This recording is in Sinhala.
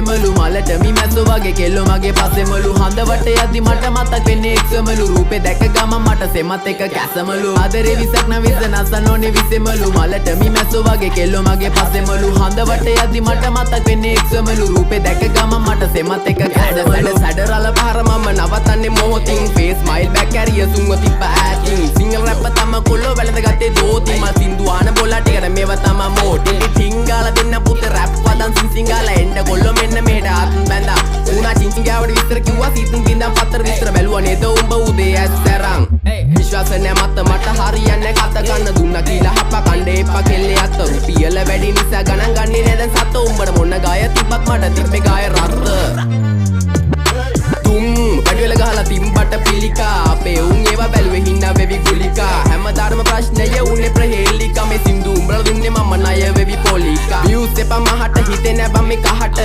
විසෙමලු මලට මිමැස්සෝ වගේ කෙල්ලෝ මගේ පස්සෙමලු හඳ වටේ යද්දි මට මතක් වෙන්නේ එක්සමලු රූපේ දැක ගමන් මට සෙමත් එක කැසමලු ආදරේ විසක් නවිස නසනෝනේ විසෙමලු මලට මිමැස්සෝ වගේ කෙල්ලෝ මගේ පස්සෙමලු හඳ වටේ යද්දි මට මතක් වෙන්නේ එක්සමලු රූපේ දැක ගමන් මට සෙමත් එක කැසමලු සැඩරල පාර මම නවතන්නේ මොහොතින් ෆේස් ස්මයිල් බැක් කැරිය සුන්ව තිබ්බ ඇතින් සිංගල් රැප් තම කොල්ලෝ වැළඳ ගත්තේ දෝති මා සින්දු ආන බොලා ටිකට මේව තම මෝටි ටිංගාල දෙන්න පුත රැප් වදන් සිංගාල එන්න කොල්ලෝ මෙන්න මෙහෙට ආත්ම බැඳා උනා චිංචිංගාවට විස්තර කිව්වා සීතුන් බින්දන් පතර විස්තර බැලුවා නේද උඹ උදේ ඇස්තරන් විශ්වාස නැ මට හරියන්නේ කත ගන්න දුන්නා කියලා හප්ප කණ්ඩේ එපා කෙල්ලේ අත රුපියල වැඩි නිසා ගණන් ගන්නේ නේද සත උඹට මොන ගාය තිබ්බත් මට තිබ්බේ ගාය රත්ත පඩිවල ගහලා තිම්බට පිළිකා අපේ උන් ඒවා බැලුවේ හින්නා වෙවි ගුලිකා හැමදාම ප්‍රශ්නය උන්නේ ප්‍රහේලිකා මේ සින්දු උඹලා දුන්නේ මම ණය වෙවි පොලිකා views එපා මහට හිතේ නැබම් මේ කහට